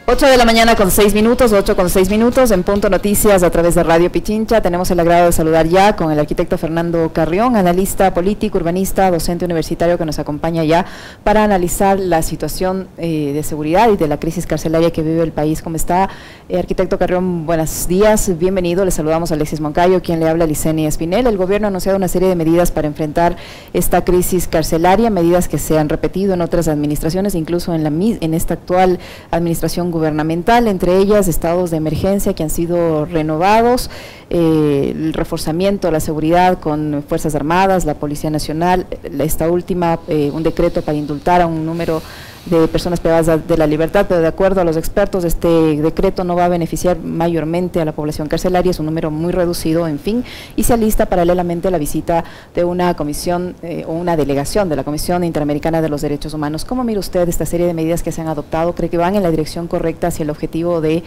8 de la mañana con 6 minutos, 8 con 6 minutos, en Punto Noticias a través de Radio Pichincha. Tenemos el agrado de saludar ya con el arquitecto Fernando Carrión, analista político, urbanista, docente universitario que nos acompaña ya para analizar la situación de seguridad y de la crisis carcelaria que vive el país. ¿Cómo está? Arquitecto Carrión, buenos días, bienvenido. Le saludamos a Alexis Moncayo, quien le habla, Licenia Espinel. El gobierno ha anunciado una serie de medidas para enfrentar esta crisis carcelaria, medidas que se han repetido en otras administraciones, incluso en esta actual administración gubernamental, entre ellas estados de emergencia que han sido renovados, el reforzamiento de la seguridad con Fuerzas Armadas, la Policía Nacional, esta última, un decreto para indultar a un número de personas privadas de la libertad, pero de acuerdo a los expertos este decreto no va a beneficiar mayormente a la población carcelaria, es un número muy reducido, en fin, y se alista paralelamente la visita de una comisión o una delegación de la Comisión Interamericana de los Derechos Humanos. ¿Cómo mira usted esta serie de medidas que se han adoptado? ¿Cree que van en la dirección correcta hacia el objetivo de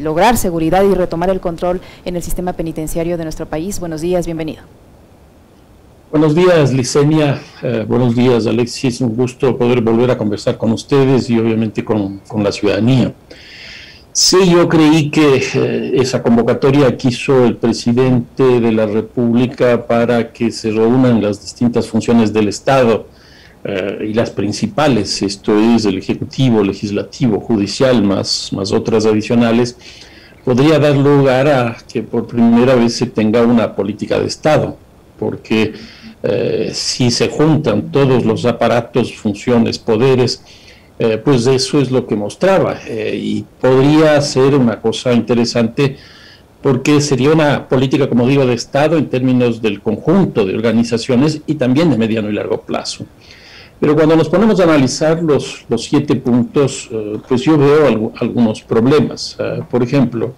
lograr seguridad y retomar el control en el sistema penitenciario de nuestro país? Buenos días, bienvenido. Buenos días, Licenia. Buenos días, Alexis. Un gusto poder volver a conversar con ustedes y obviamente con la ciudadanía. Sí, yo creí que esa convocatoria que hizo el presidente de la República para que se reúnan las distintas funciones del Estado y las principales, esto es el Ejecutivo, Legislativo, Judicial, más otras adicionales, podría dar lugar a que por primera vez se tenga una política de Estado, porque si se juntan todos los aparatos, funciones, poderes, pues eso es lo que mostraba y podría ser una cosa interesante porque sería una política, como digo, de Estado en términos del conjunto de organizaciones y también de mediano y largo plazo. Pero cuando nos ponemos a analizar los 7 puntos, pues yo veo algunos problemas. Por ejemplo,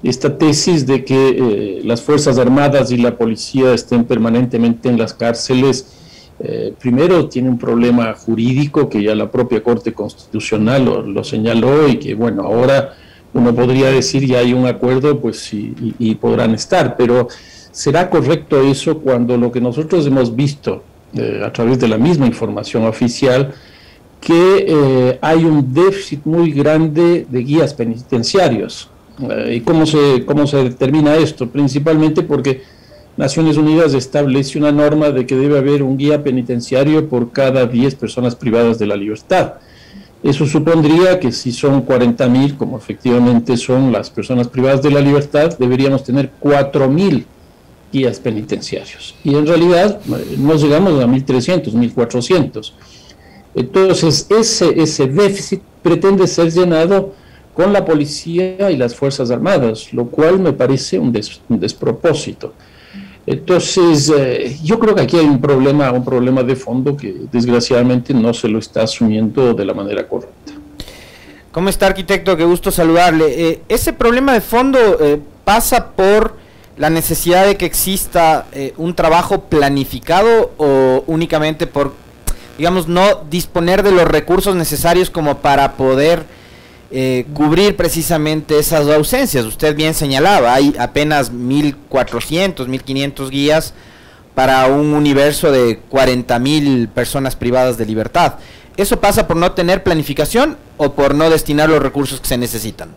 esta tesis de que las Fuerzas Armadas y la policía estén permanentemente en las cárceles, primero tiene un problema jurídico que ya la propia Corte Constitucional lo señaló y que, bueno, ahora uno podría decir ya hay un acuerdo, pues y podrán estar, pero ¿será correcto eso cuando lo que nosotros hemos visto a través de la misma información oficial, que hay un déficit muy grande de guías penitenciarios? ¿Y cómo se determina esto? Principalmente porque Naciones Unidas establece una norma de que debe haber un guía penitenciario por cada 10 personas privadas de la libertad. Eso supondría que si son 40.000, como efectivamente son las personas privadas de la libertad, deberíamos tener 4.000 guías penitenciarios. Y en realidad no llegamos a 1.300, 1.400. Entonces ese déficit pretende ser llenado con la policía y las Fuerzas Armadas, lo cual me parece un despropósito. Entonces, yo creo que aquí hay un problema de fondo que desgraciadamente no se lo está asumiendo de la manera correcta. ¿Cómo está, arquitecto? Qué gusto saludarle. ¿Ese problema de fondo pasa por la necesidad de que exista un trabajo planificado o únicamente por, digamos, no disponer de los recursos necesarios como para poder cubrir precisamente esas ausencias? Usted bien señalaba, hay apenas 1.400, 1.500 guías para un universo de 40.000 personas privadas de libertad. ¿Eso pasa por no tener planificación o por no destinar los recursos que se necesitan?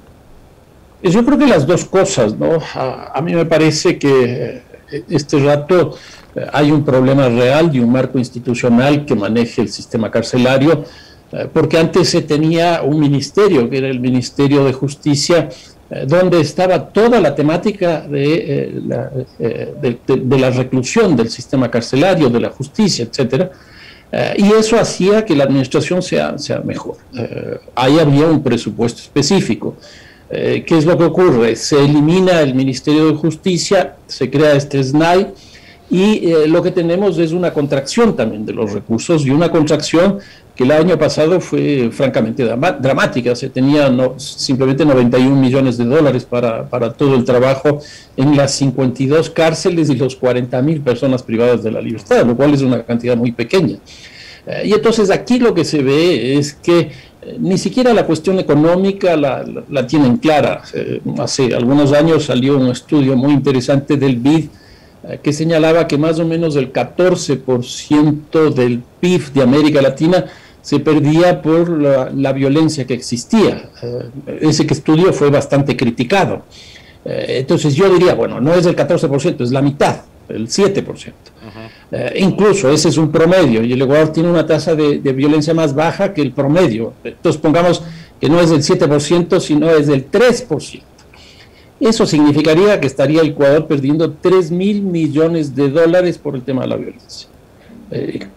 Yo creo que las dos cosas, ¿no? A mí me parece que este rato hay un problema real y un marco institucional que maneje el sistema carcelario, porque antes se tenía un ministerio, que era el Ministerio de Justicia, donde estaba toda la temática de la reclusión, del sistema carcelario, de la justicia, etcétera, y eso hacía que la administración sea mejor. Ahí había un presupuesto específico. ¿Qué es lo que ocurre? Se elimina el Ministerio de Justicia, se crea este SNAI, y lo que tenemos es una contracción también de los recursos, y una contracción que el año pasado fue francamente dramática. Se tenía simplemente 91 millones de dólares para todo el trabajo en las 52 cárceles y los 40.000 personas privadas de la libertad, lo cual es una cantidad muy pequeña. Y entonces aquí lo que se ve es que ni siquiera la cuestión económica la tienen clara. Hace algunos años salió un estudio muy interesante del BID que señalaba que más o menos el 14% del PIB de América Latina se perdía por la violencia que existía. Ese estudio fue bastante criticado. Entonces yo diría, bueno, no es el 14%, es la mitad, el 7%. Incluso ese es un promedio, y el Ecuador tiene una tasa de violencia más baja que el promedio. Entonces pongamos que no es del 7%, sino es del 3%. Eso significaría que estaría el Ecuador perdiendo 3.000 millones de dólares por el tema de la violencia.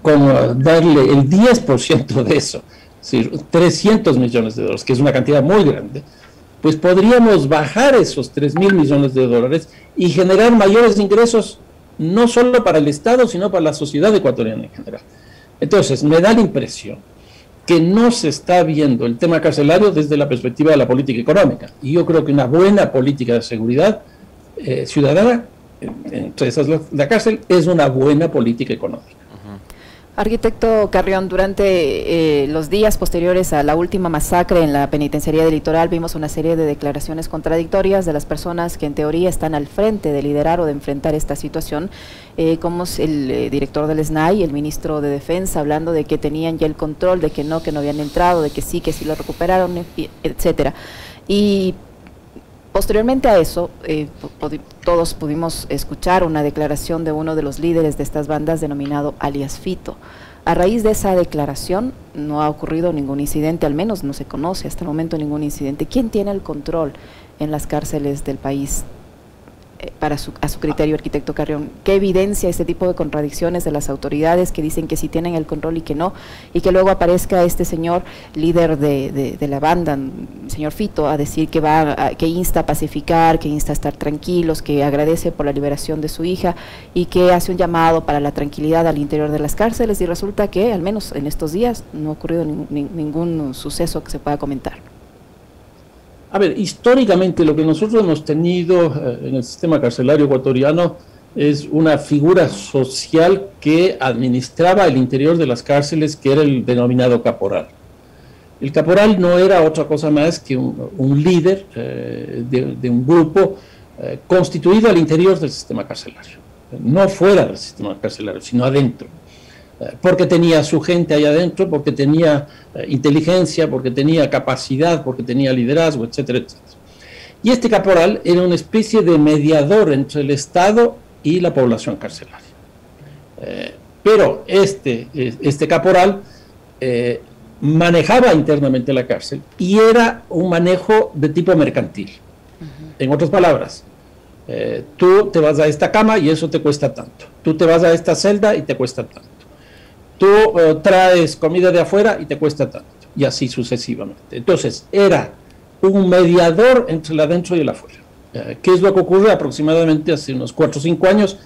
Como darle el 10% de eso, es decir, 300 millones de dólares, que es una cantidad muy grande, pues podríamos bajar esos 3.000 millones de dólares y generar mayores ingresos, no solo para el Estado, sino para la sociedad ecuatoriana en general. Entonces, me da la impresión que no se está viendo el tema carcelario desde la perspectiva de la política económica. Y yo creo que una buena política de seguridad ciudadana, entre esas la cárcel, es una buena política económica. Arquitecto Carrión, durante los días posteriores a la última masacre en la penitenciaría del Litoral vimos una serie de declaraciones contradictorias de las personas que en teoría están al frente de liderar o de enfrentar esta situación, como el director del SNAI, el ministro de Defensa, hablando de que tenían ya el control, de que no habían entrado, de que sí lo recuperaron, etcétera. Y posteriormente a eso, todos pudimos escuchar una declaración de uno de los líderes de estas bandas denominado alias Fito. A raíz de esa declaración no ha ocurrido ningún incidente, al menos no se conoce hasta el momento ningún incidente. ¿Quién tiene el control en las cárceles del país? A su criterio, arquitecto Carrión, ¿qué evidencia este tipo de contradicciones de las autoridades que dicen que sí tienen el control y que no, y que luego aparezca este señor líder de la banda, el señor Fito, a decir que insta a pacificar, que insta a estar tranquilos, que agradece por la liberación de su hija y que hace un llamado para la tranquilidad al interior de las cárceles, y resulta que al menos en estos días no ha ocurrido ningún suceso que se pueda comentar? A ver, históricamente lo que nosotros hemos tenido en el sistema carcelario ecuatoriano es una figura social que administraba el interior de las cárceles, que era el denominado caporal. El caporal no era otra cosa más que un líder de un grupo constituido al interior del sistema carcelario, no fuera del sistema carcelario, sino adentro. Porque tenía su gente ahí adentro, porque tenía inteligencia, porque tenía capacidad, porque tenía liderazgo, etcétera, etcétera. Y este caporal era una especie de mediador entre el Estado y la población carcelaria. Pero este caporal manejaba internamente la cárcel y era un manejo de tipo mercantil. En otras palabras, tú te vas a esta cama y eso te cuesta tanto. Tú te vas a esta celda y te cuesta tanto. Tú traes comida de afuera y te cuesta tanto, y así sucesivamente. Entonces, era un mediador entre el adentro y el afuera. ¿Qué es lo que ocurre? Aproximadamente hace unos 4 o 5 años,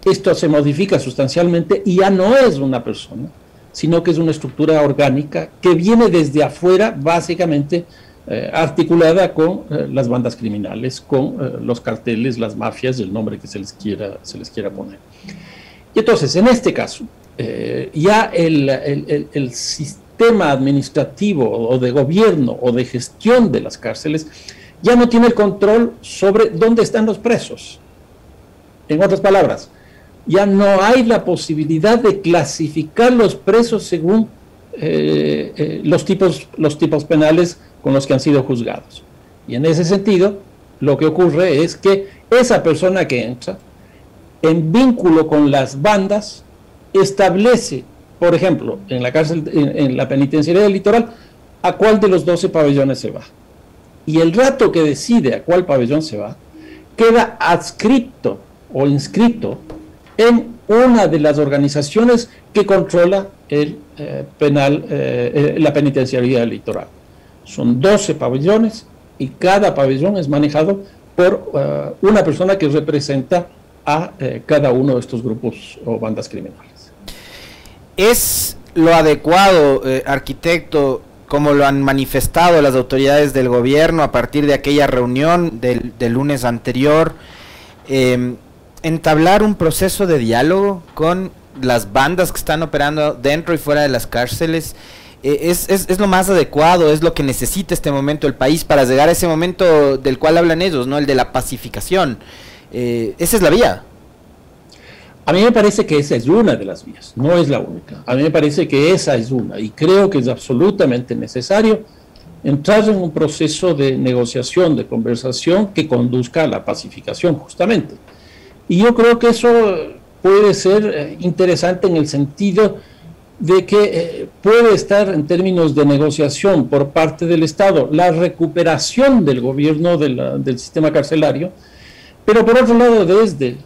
esto se modifica sustancialmente y ya no es una persona, sino que es una estructura orgánica que viene desde afuera, básicamente articulada con las bandas criminales, con los carteles, las mafias, el nombre que se les quiera poner. Y entonces, en este caso, ya el sistema administrativo o de gobierno o de gestión de las cárceles ya no tiene el control sobre dónde están los presos. En otras palabras, ya no hay la posibilidad de clasificar los presos según los tipos penales con los que han sido juzgados. Y en ese sentido, lo que ocurre es que esa persona que entra, en vínculo con las bandas, establece, por ejemplo, en la cárcel, en la penitenciaría del Litoral, a cuál de los 12 pabellones se va. Y el rato que decide a cuál pabellón se va, queda adscrito o inscrito en una de las organizaciones que controla la penitenciaría del Litoral. Son 12 pabellones y cada pabellón es manejado por una persona que representa a cada uno de estos grupos o bandas criminales. ¿Es lo adecuado, arquitecto, como lo han manifestado las autoridades del gobierno a partir de aquella reunión del lunes anterior, entablar un proceso de diálogo con las bandas que están operando dentro y fuera de las cárceles? ¿Es lo más adecuado, es lo que necesita este momento el país para llegar a ese momento del cual hablan ellos, ¿no? El de la pacificación. ¿Esa es la vía? A mí me parece que esa es una de las vías, no es la única. A mí me parece que esa es una, y creo que es absolutamente necesario entrar en un proceso de negociación, de conversación que conduzca a la pacificación, justamente. Y yo creo que eso puede ser interesante en el sentido de que puede estar en términos de negociación por parte del Estado la recuperación del gobierno del sistema carcelario, pero por otro lado desde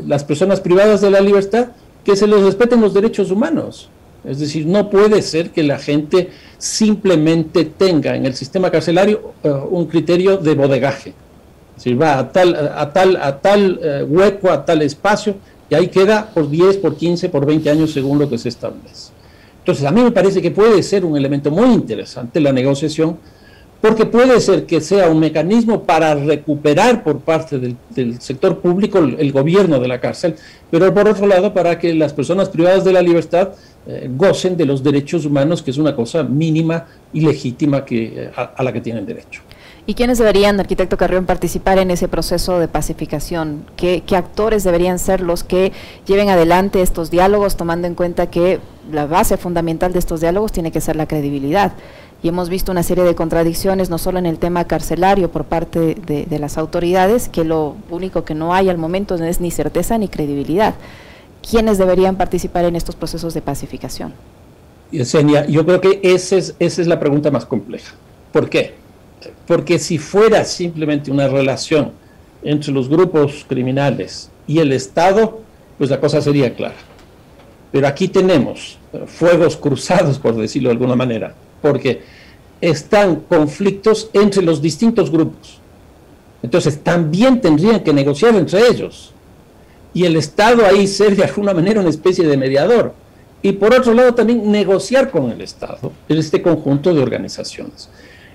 las personas privadas de la libertad que se les respeten los derechos humanos. Es decir, no puede ser que la gente simplemente tenga en el sistema carcelario un criterio de bodegaje. Es decir, va a tal hueco, a tal espacio, y ahí queda por 10, por 15, por 20 años según lo que se establece. Entonces, a mí me parece que puede ser un elemento muy interesante la negociación, porque puede ser que sea un mecanismo para recuperar por parte del sector público el gobierno de la cárcel, pero por otro lado para que las personas privadas de la libertad gocen de los derechos humanos, que es una cosa mínima y legítima a la que tienen derecho. ¿Y quiénes deberían, arquitecto Carrión, participar en ese proceso de pacificación? ¿Qué actores deberían ser los que lleven adelante estos diálogos, tomando en cuenta que la base fundamental de estos diálogos tiene que ser la credibilidad? Y hemos visto una serie de contradicciones, no solo en el tema carcelario por parte de las autoridades, que lo único que no hay al momento es ni certeza ni credibilidad. ¿Quiénes deberían participar en estos procesos de pacificación? Yesenia, yo creo que esa es la pregunta más compleja. ¿Por qué? Porque si fuera simplemente una relación entre los grupos criminales y el Estado, pues la cosa sería clara. Pero aquí tenemos fuegos cruzados, por decirlo de alguna manera, porque están conflictos entre los distintos grupos. Entonces también tendrían que negociar entre ellos. Y el Estado ahí ser de alguna manera una especie de mediador. Y por otro lado también negociar con el Estado en este conjunto de organizaciones.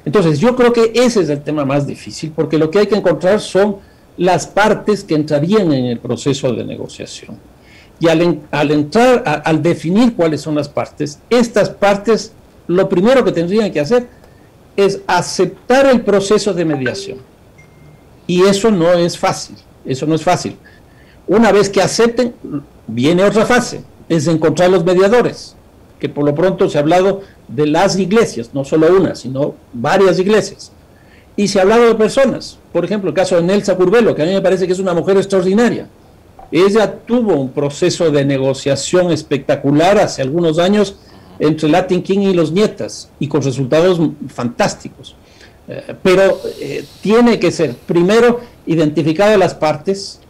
Entonces yo creo que ese es el tema más difícil, porque lo que hay que encontrar son las partes que entrarían en el proceso de negociación. Y al definir cuáles son las partes, estas partes lo primero que tendrían que hacer es aceptar el proceso de mediación. Y eso no es fácil, eso no es fácil. Una vez que acepten, viene otra fase, es encontrar los mediadores, que por lo pronto se ha hablado de las iglesias, no solo una, sino varias iglesias. Y se ha hablado de personas, por ejemplo, el caso de Nelsa Curbelo, que a mí me parece que es una mujer extraordinaria. Ella tuvo un proceso de negociación espectacular hace algunos años entre Latin King y los Nietas, y con resultados fantásticos. Pero tiene que ser, primero, identificar las partes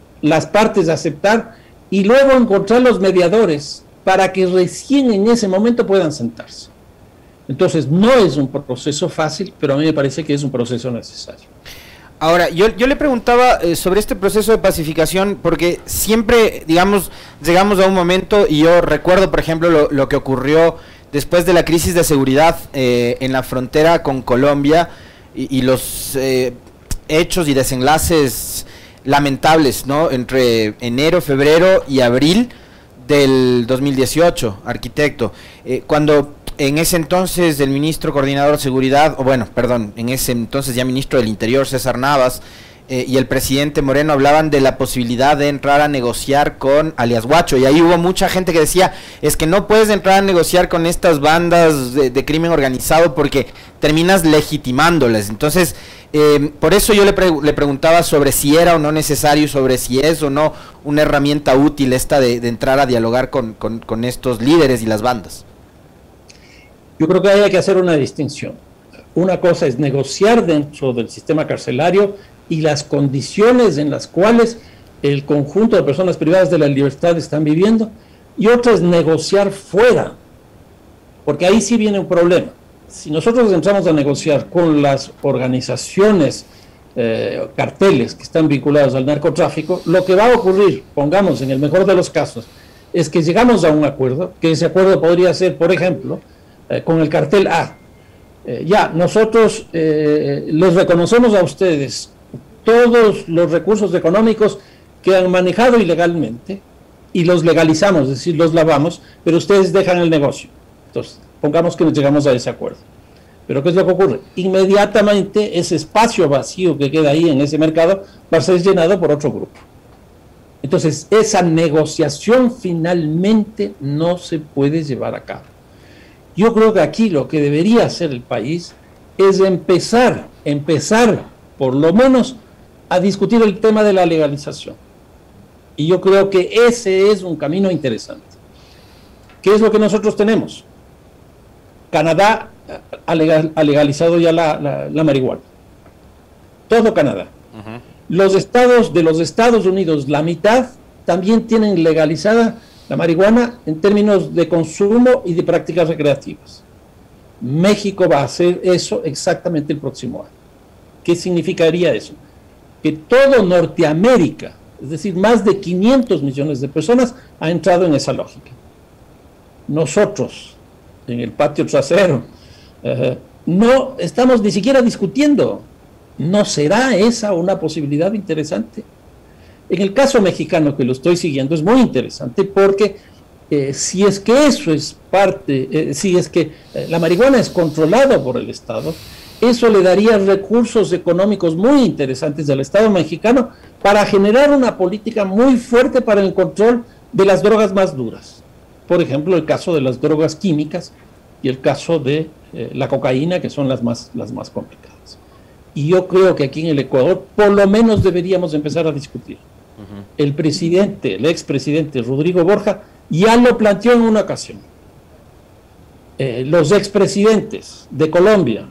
aceptar, y luego encontrar los mediadores para que recién en ese momento puedan sentarse. Entonces, no es un proceso fácil, pero a mí me parece que es un proceso necesario. Ahora, yo le preguntaba sobre este proceso de pacificación, porque siempre, digamos, llegamos a un momento, y yo recuerdo, por ejemplo, lo que ocurrió después de la crisis de seguridad en la frontera con Colombia, y los hechos y desenlaces lamentables, ¿no?, entre enero, febrero y abril del 2018, arquitecto, cuando en ese entonces el ministro coordinador de seguridad, o bueno, perdón, en ese entonces ya ministro del Interior, César Navas, y el presidente Moreno hablaban de la posibilidad de entrar a negociar con alias Guacho, y ahí hubo mucha gente que decía, es que no puedes entrar a negociar con estas bandas de crimen organizado porque terminas legitimándolas. Entonces, por eso yo le preguntaba sobre si era o no necesario, sobre si es o no una herramienta útil esta de entrar a dialogar con estos líderes y las bandas. Yo creo que hay que hacer una distinción. Una cosa es negociar dentro del sistema carcelario y las condiciones en las cuales el conjunto de personas privadas de la libertad están viviendo, y otra es negociar fuera, porque ahí sí viene un problema. Si nosotros entramos a negociar con las organizaciones, carteles que están vinculados al narcotráfico, lo que va a ocurrir, pongamos en el mejor de los casos, es que llegamos a un acuerdo, que ese acuerdo podría ser, por ejemplo, con el cartel A. Ya, nosotros les reconocemos a ustedes todos los recursos económicos que han manejado ilegalmente y los legalizamos, es decir, los lavamos, pero ustedes dejan el negocio. Entonces, pongamos que nos llegamos a ese acuerdo. Pero ¿qué es lo que ocurre? Inmediatamente ese espacio vacío que queda ahí en ese mercado va a ser llenado por otro grupo. Entonces, esa negociación finalmente no se puede llevar a cabo. Yo creo que aquí lo que debería hacer el país es empezar por lo menos a discutir el tema de la legalización. Y yo creo que ese es un camino interesante. ¿Qué es lo que nosotros tenemos? Canadá ha legalizado ya la marihuana. Todo Canadá. Los estados de los Estados Unidos, la mitad, también tienen legalizada la marihuana en términos de consumo y de prácticas recreativas. México va a hacer eso exactamente el próximo año. ¿Qué significaría eso? Que todo Norteamérica, es decir, más de 500 millones de personas, ha entrado en esa lógica. Nosotros, en el patio trasero, no estamos ni siquiera discutiendo. ¿No será esa una posibilidad interesante? En el caso mexicano, que lo estoy siguiendo, es muy interesante porque si es que eso es parte, si es que la marihuana es controlada por el Estado, eso le daría recursos económicos muy interesantes al Estado mexicano para generar una política muy fuerte para el control de las drogas más duras. Por ejemplo, el caso de las drogas químicas y el caso de la cocaína, que son las más complicadas. Y yo creo que aquí en el Ecuador por lo menos deberíamos empezar a discutir. El expresidente Rodrigo Borja ya lo planteó en una ocasión. Los expresidentes de Colombia,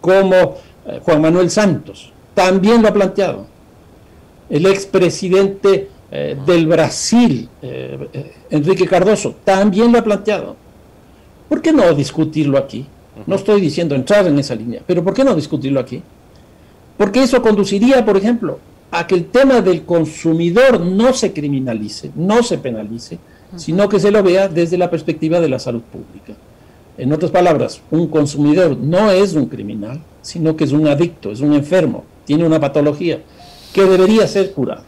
como Juan Manuel Santos, también lo ha planteado. El expresidente del Brasil, Enrique Cardoso, también lo ha planteado. ¿Por qué no discutirlo aquí? No estoy diciendo entrar en esa línea, pero ¿por qué no discutirlo aquí? Porque eso conduciría, por ejemplo, a que el tema del consumidor no se criminalice, no se penalice, sino que se lo vea desde la perspectiva de la salud pública. En otras palabras, un consumidor no es un criminal, sino que es un adicto, es un enfermo, tiene una patología que debería ser curada.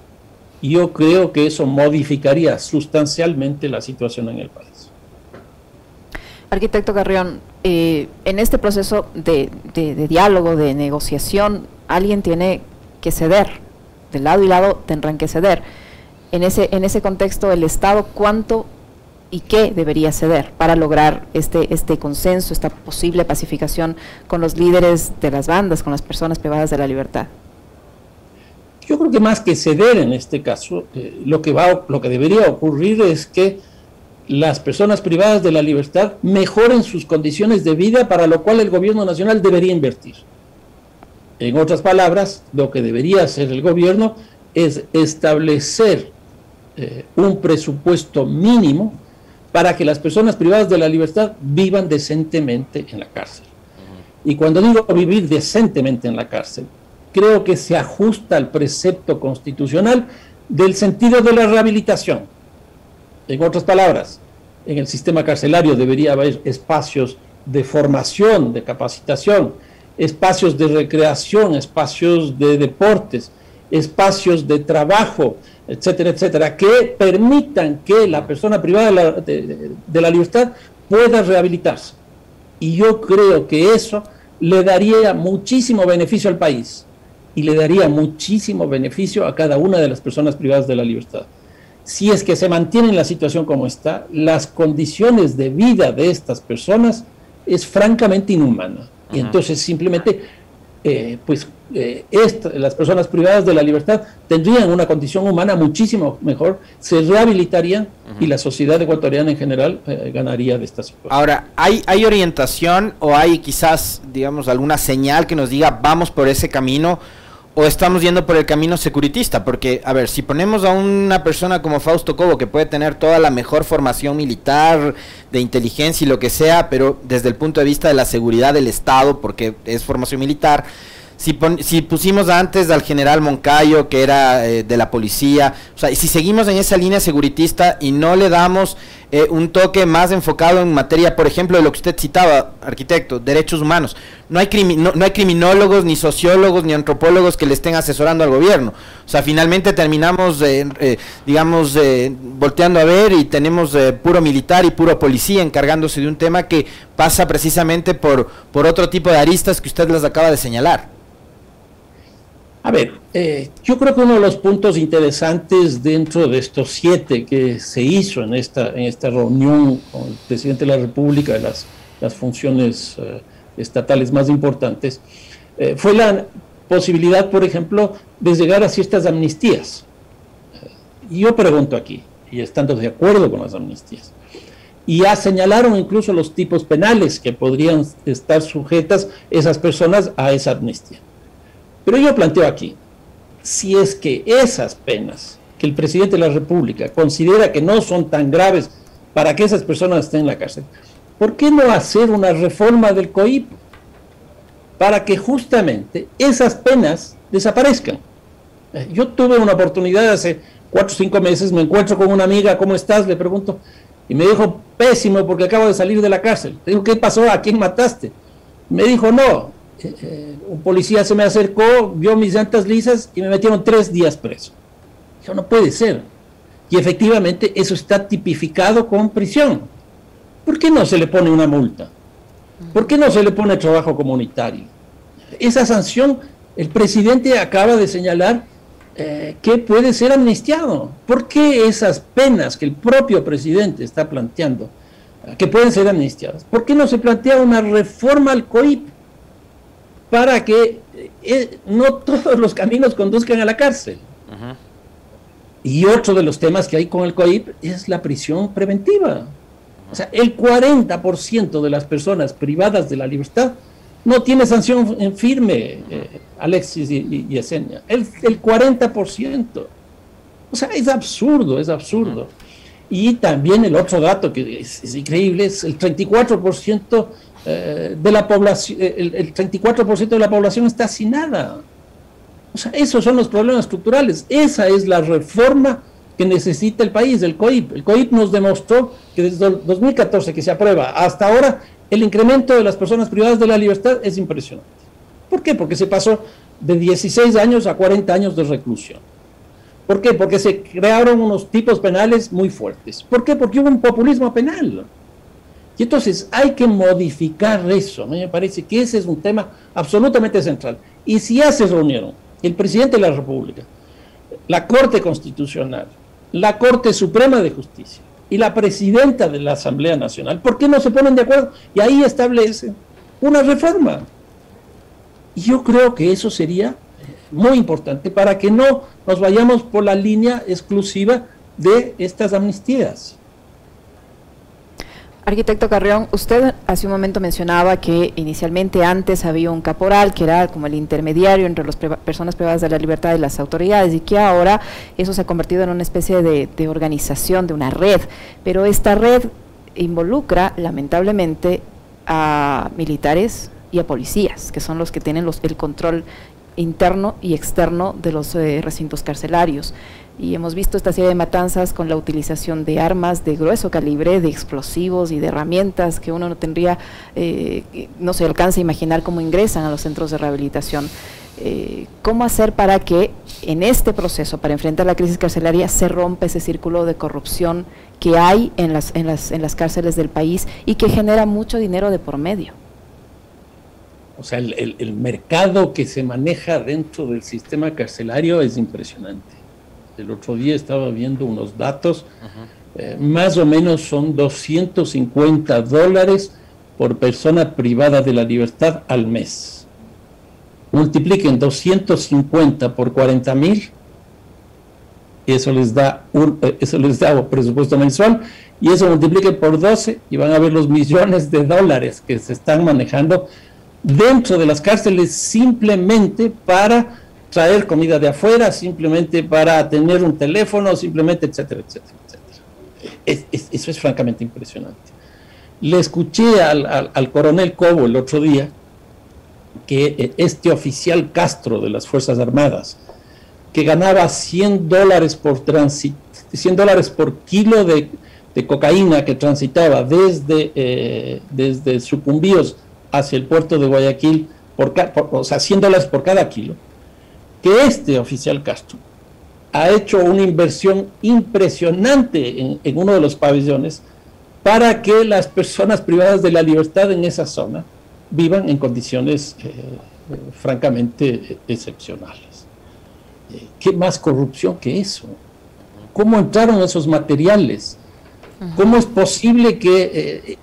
Y yo creo que eso modificaría sustancialmente la situación en el país. Arquitecto Carrión, en este proceso de diálogo, de negociación, alguien tiene que ceder, de lado y lado tendrán que ceder. En ese contexto, el Estado, ¿cuánto y qué debería ceder para lograr este consenso, esta posible pacificación con los líderes de las bandas, con las personas privadas de la libertad? Yo creo que más que ceder en este caso, lo que debería ocurrir es que las personas privadas de la libertad mejoren sus condiciones de vida, para lo cual el gobierno nacional debería invertir. En otras palabras, lo que debería hacer el gobierno es establecer un presupuesto mínimo para que las personas privadas de la libertad vivan decentemente en la cárcel. Y cuando digo vivir decentemente en la cárcel, creo que se ajusta al precepto constitucional del sentido de la rehabilitación. En otras palabras, en el sistema carcelario debería haber espacios de formación, de capacitación, espacios de recreación, espacios de deportes, espacios de trabajo, etcétera, etcétera, que permitan que la persona privada de la libertad pueda rehabilitarse. Y yo creo que eso le daría muchísimo beneficio al país y le daría muchísimo beneficio a cada una de las personas privadas de la libertad. Si es que se mantiene la situación como está, las condiciones de vida de estas personas es francamente inhumana. Y entonces simplemente las personas privadas de la libertad tendrían una condición humana muchísimo mejor, se rehabilitarían y la sociedad ecuatoriana en general ganaría de esta situación. Ahora, ¿hay orientación o hay quizás, digamos, alguna señal que nos diga vamos por ese camino, o estamos yendo por el camino securitista? Porque, a ver, si ponemos a una persona como Fausto Cobo, que puede tener toda la mejor formación militar, de inteligencia y lo que sea, pero desde el punto de vista de la seguridad del Estado, porque es formación militar, si pusimos antes al general Moncayo, que era de la policía, o sea, y si seguimos en esa línea securitista y no le damos un toque más enfocado en materia, por ejemplo, de lo que usted citaba, arquitecto, derechos humanos, no hay criminólogos, ni sociólogos, ni antropólogos que le estén asesorando al gobierno. O sea, finalmente terminamos, volteando a ver y tenemos puro militar y puro policía encargándose de un tema que pasa precisamente por otro tipo de aristas que usted las acaba de señalar. A ver, yo creo que uno de los puntos interesantes dentro de estos 7 que se hizo en esta reunión con el presidente de la República, de las funciones estatales más importantes, fue la posibilidad, por ejemplo, de llegar a ciertas amnistías. Y yo pregunto aquí, y estando de acuerdo con las amnistías, y ya señalaron incluso los tipos penales que podrían estar sujetas esas personas a esa amnistía. Pero yo planteo aquí, si es que esas penas que el presidente de la República considera que no son tan graves para que esas personas estén en la cárcel, ¿por qué no hacer una reforma del COIP para que justamente esas penas desaparezcan? Yo tuve una oportunidad hace 4 o 5 meses, me encuentro con una amiga, ¿cómo estás? Le pregunto, y me dijo, pésimo porque acabo de salir de la cárcel. Le digo, ¿qué pasó? ¿A quién mataste? Me dijo, no, un policía se me acercó, vio mis llantas lisas y me metieron 3 días preso. Dijo, no puede ser. Y efectivamente eso está tipificado con prisión. ¿Por qué no se le pone una multa? ¿Por qué no se le pone trabajo comunitario? Esa sanción, el presidente acaba de señalar que puede ser amnistiado. ¿Por qué esas penas que el propio presidente está planteando, que pueden ser amnistiadas? ¿Por qué no se plantea una reforma al COIP para que no todos los caminos conduzcan a la cárcel? Y otro de los temas que hay con el COIP es la prisión preventiva. O sea, el 40% de las personas privadas de la libertad no tiene sanción en firme, Alexis y Yesenia. El 40%. O sea, es absurdo, es absurdo. Y también el otro dato que es increíble es el 34% de la población, el 34% de la población está sin nada. O sea, esos son los problemas estructurales. Esa es la reforma que necesita el país, el COIP. El COIP nos demostró que desde el 2014 que se aprueba hasta ahora, el incremento de las personas privadas de la libertad es impresionante. ¿Por qué? Porque se pasó de 16 años a 40 años de reclusión. ¿Por qué? Porque se crearon unos tipos penales muy fuertes. ¿Por qué? Porque hubo un populismo penal. Y entonces hay que modificar eso. A mí me parece que ese es un tema absolutamente central. Y si ya se reunieron el presidente de la República, la Corte Constitucional, la Corte Suprema de Justicia y la presidenta de la Asamblea Nacional, ¿por qué no se ponen de acuerdo? Y ahí establecen una reforma. Y yo creo que eso sería muy importante para que no nos vayamos por la línea exclusiva de estas amnistías. Arquitecto Carrión, usted hace un momento mencionaba que inicialmente antes había un caporal que era como el intermediario entre las personas privadas de la libertad y las autoridades, y que ahora eso se ha convertido en una especie de organización, de una red, pero esta red involucra lamentablemente a militares y a policías, que son los que tienen el control interno y externo de los recintos carcelarios. Y hemos visto esta serie de matanzas con la utilización de armas de grueso calibre, de explosivos y de herramientas que uno no tendría, no se alcanza a imaginar cómo ingresan a los centros de rehabilitación. ¿Cómo hacer para que en este proceso, para enfrentar la crisis carcelaria, se rompa ese círculo de corrupción que hay en las cárceles del país y que genera mucho dinero de por medio? O sea, el mercado que se maneja dentro del sistema carcelario es impresionante. El otro día estaba viendo unos datos, más o menos son $250 por persona privada de la libertad al mes. Multipliquen 250 por 40,000, y eso les da un presupuesto mensual, y eso multipliquen por 12 y van a ver los millones de dólares que se están manejando dentro de las cárceles simplemente para traer comida de afuera, simplemente para tener un teléfono, simplemente, etcétera, etcétera, etcétera. Eso es francamente impresionante. Le escuché al coronel Cobo el otro día que este oficial Castro de las Fuerzas Armadas, que ganaba $100 por kilo de cocaína que transitaba desde Sucumbíos hacia el puerto de Guayaquil, o sea, $100 por cada kilo, que este oficial Castro ha hecho una inversión impresionante en uno de los pabellones para que las personas privadas de la libertad en esa zona vivan en condiciones francamente excepcionales. ¿Qué más corrupción que eso? ¿Cómo entraron esos materiales? ¿Cómo es posible que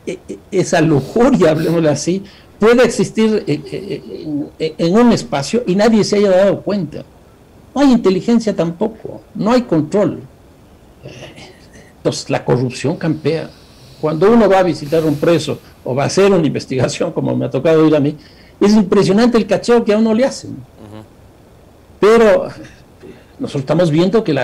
esa lujuria, hablemosle así, pueda existir en un espacio y nadie se haya dado cuenta? No hay inteligencia tampoco, no hay control. Entonces la corrupción campea. Cuando uno va a visitar un preso o va a hacer una investigación, como me ha tocado ir a mí, es impresionante el cacheo que a uno le hacen. Pero nosotros estamos viendo que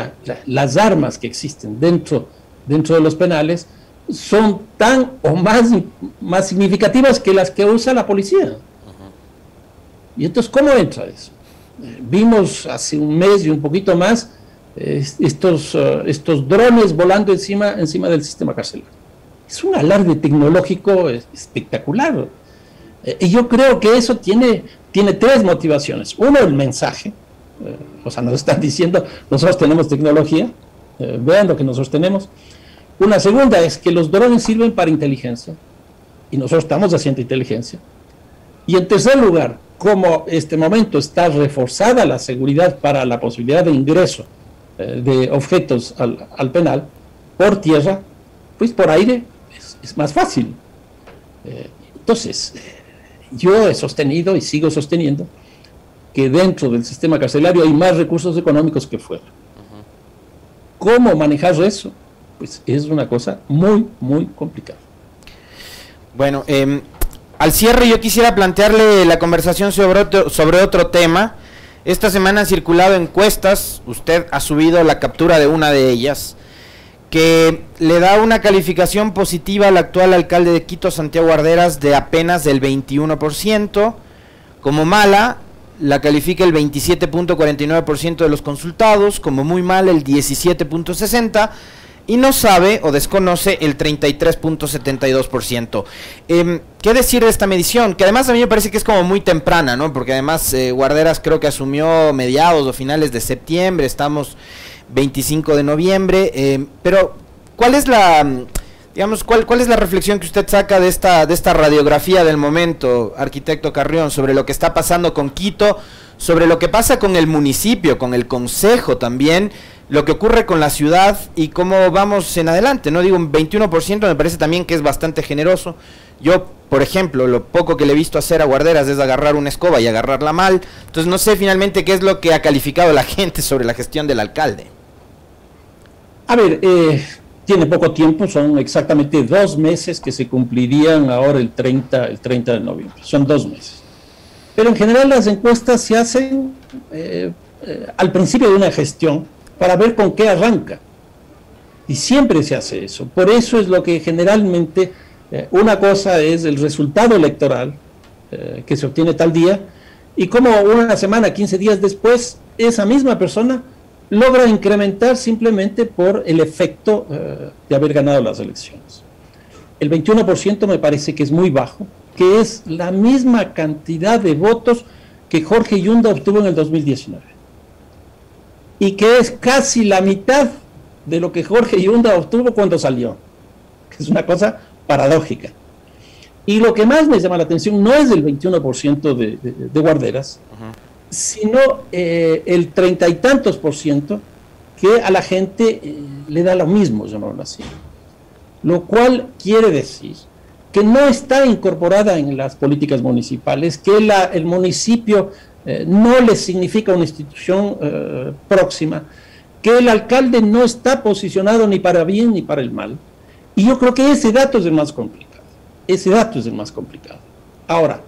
las armas que existen dentro de los penales son tan o más significativas que las que usa la policía. Y entonces, ¿cómo entra eso? Vimos hace un mes y un poquito más estos drones volando encima del sistema carcelario. Es un alarde tecnológico espectacular. Y yo creo que eso tiene tres motivaciones. Uno, el mensaje. O sea, nos están diciendo, nosotros tenemos tecnología, vean lo que nosotros tenemos. Una segunda es que los drones sirven para inteligencia, y nosotros estamos haciendo inteligencia. Y en tercer lugar, como este momento está reforzada la seguridad para la posibilidad de ingreso de objetos al penal, por tierra, pues por aire es más fácil. Entonces, yo he sostenido y sigo sosteniendo que dentro del sistema carcelario hay más recursos económicos que fuera. ¿Cómo manejar eso? Pues es una cosa muy, muy complicada. Bueno, al cierre yo quisiera plantearle la conversación sobre otro tema. Esta semana han circulado encuestas, usted ha subido la captura de una de ellas, que le da una calificación positiva al actual alcalde de Quito, Santiago Arderas, de apenas del 21%, como mala la califica el 27.49% de los consultados, como muy mal el 17.60%, y no sabe o desconoce el 33.72%. ¿Qué decir de esta medición? Que además a mí me parece que es como muy temprana, ¿no? Porque además Guarderas creo que asumió mediados o finales de septiembre, estamos 25 de noviembre, pero ¿cuál es la... digamos, ¿cuál es la reflexión que usted saca de esta radiografía del momento, arquitecto Carrión, sobre lo que está pasando con Quito, sobre lo que pasa con el municipio, con el consejo también, lo que ocurre con la ciudad y cómo vamos en adelante? No digo un 21%, me parece también que es bastante generoso. Yo, por ejemplo, lo poco que le he visto hacer a Guarderas es agarrar una escoba y agarrarla mal. Entonces no sé finalmente qué es lo que ha calificado la gente sobre la gestión del alcalde. A ver, tiene poco tiempo, son exactamente 2 meses que se cumplirían ahora el 30 de noviembre, son 2 meses. Pero en general las encuestas se hacen al principio de una gestión para ver con qué arranca. Y siempre se hace eso. Por eso es lo que generalmente, una cosa es el resultado electoral que se obtiene tal día, y como una semana, 15 días después, esa misma persona logra incrementar simplemente por el efecto de haber ganado las elecciones. El 21% me parece que es muy bajo, que es la misma cantidad de votos que Jorge Yunda obtuvo en el 2019. Y que es casi la mitad de lo que Jorge Yunda obtuvo cuando salió. Que es una cosa paradójica. Y lo que más me llama la atención no es el 21% de Guarderas, sino el 30 y tantos % que a la gente le da lo mismo, llamémoslo así. Lo cual quiere decir que no está incorporada en las políticas municipales, que el municipio no le significa una institución próxima, que el alcalde no está posicionado ni para bien ni para el mal. Y yo creo que ese dato es el más complicado. Ese dato es el más complicado. Ahora,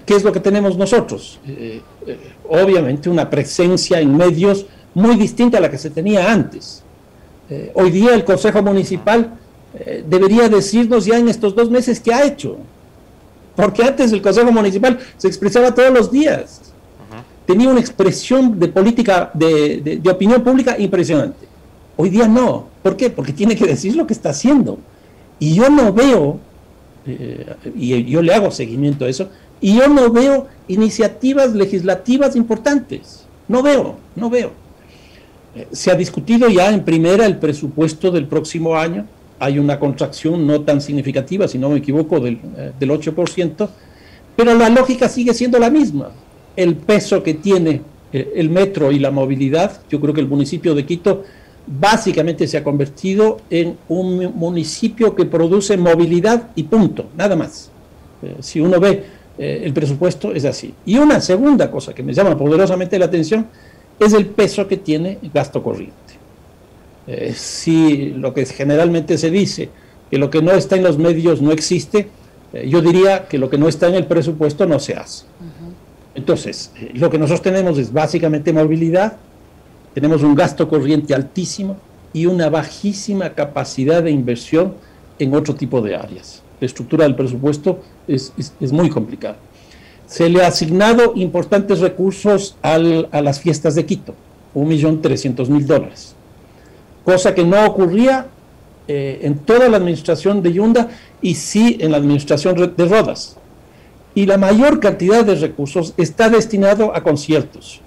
¿qué es lo que tenemos nosotros? Obviamente una presencia en medios muy distinta a la que se tenía antes. Hoy día el Consejo Municipal debería decirnos ya en estos 2 meses qué ha hecho. Porque antes el Consejo Municipal se expresaba todos los días. Tenía una expresión de política, de opinión pública impresionante. Hoy día no. ¿Por qué? Porque tiene que decir lo que está haciendo. Y yo no veo, y yo le hago seguimiento a eso, y yo no veo iniciativas legislativas importantes. No veo. Se ha discutido ya en primera el presupuesto del próximo año. Hay una contracción no tan significativa, si no me equivoco, del 8%, pero la lógica sigue siendo la misma. El peso que tiene el metro y la movilidad, yo creo que el municipio de Quito básicamente se ha convertido en un municipio que produce movilidad y punto, nada más. Si uno ve el presupuesto es así. Y una segunda cosa que me llama poderosamente la atención es el peso que tiene el gasto corriente. Si lo que generalmente se dice, que lo que no está en los medios no existe, yo diría que lo que no está en el presupuesto no se hace. Entonces, lo que nosotros tenemos es básicamente movilidad, tenemos un gasto corriente altísimo y una bajísima capacidad de inversión en otro tipo de áreas. La estructura del presupuesto es muy complicada. Se le ha asignado importantes recursos a las fiestas de Quito, $1.300.000, cosa que no ocurría en toda la administración de Yunda y sí en la administración de Rodas. Y la mayor cantidad de recursos está destinado a conciertos,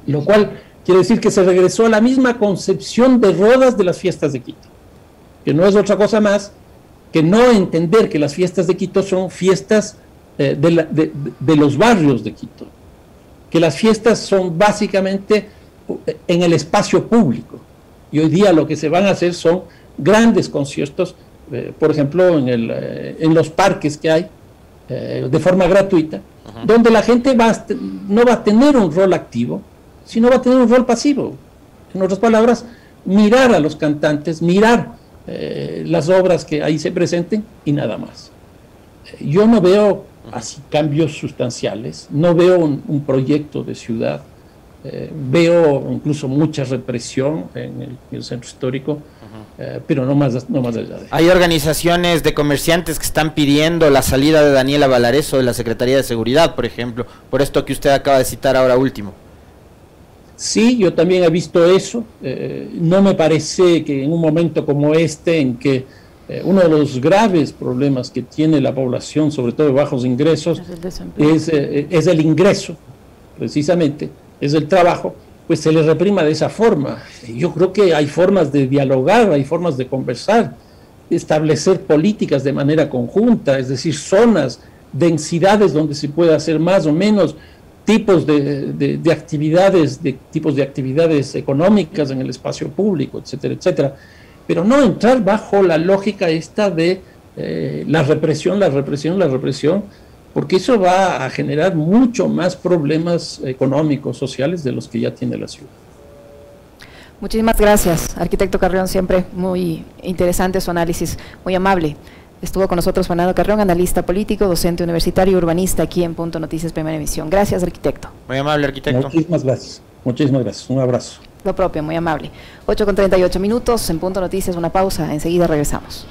lo cual quiere decir que se regresó a la misma concepción de Rodas de las fiestas de Quito, que no es otra cosa más que no entender que las fiestas de Quito son fiestas de los barrios de Quito, que las fiestas son básicamente en el espacio público, y hoy día lo que se van a hacer son grandes conciertos, por ejemplo en los parques que hay, de forma gratuita, donde la gente no va a tener un rol activo, sino va a tener un rol pasivo. En otras palabras, mirar a los cantantes, mirar las obras que ahí se presenten y nada más. Yo no veo así cambios sustanciales, no veo un proyecto de ciudad, veo incluso mucha represión en el centro histórico, pero no más allá de eso. Hay organizaciones de comerciantes que están pidiendo la salida de Daniela Valareso de la Secretaría de Seguridad, por ejemplo, por esto que usted acaba de citar ahora último. Sí, yo también he visto eso. No me parece que en un momento como este, en que uno de los graves problemas que tiene la población, sobre todo de bajos ingresos, es el ingreso, precisamente, es el trabajo, pues se les reprima de esa forma. Yo creo que hay formas de dialogar, hay formas de conversar, establecer políticas de manera conjunta, es decir, zonas, densidades donde se puede hacer más o menos, tipos de actividades, tipos de actividades económicas en el espacio público, etcétera, etcétera. Pero no entrar bajo la lógica esta de la represión, porque eso va a generar mucho más problemas económicos, sociales de los que ya tiene la ciudad. Muchísimas gracias, arquitecto Carrión, siempre muy interesante su análisis, muy amable. Estuvo con nosotros Fernando Carrión, analista político, docente universitario y urbanista aquí en Punto Noticias Primera Emisión. Gracias, arquitecto. Muy amable, arquitecto. Muchísimas gracias. Muchísimas gracias. Un abrazo. Lo propio, muy amable. 8:38 minutos en Punto Noticias, una pausa, enseguida regresamos.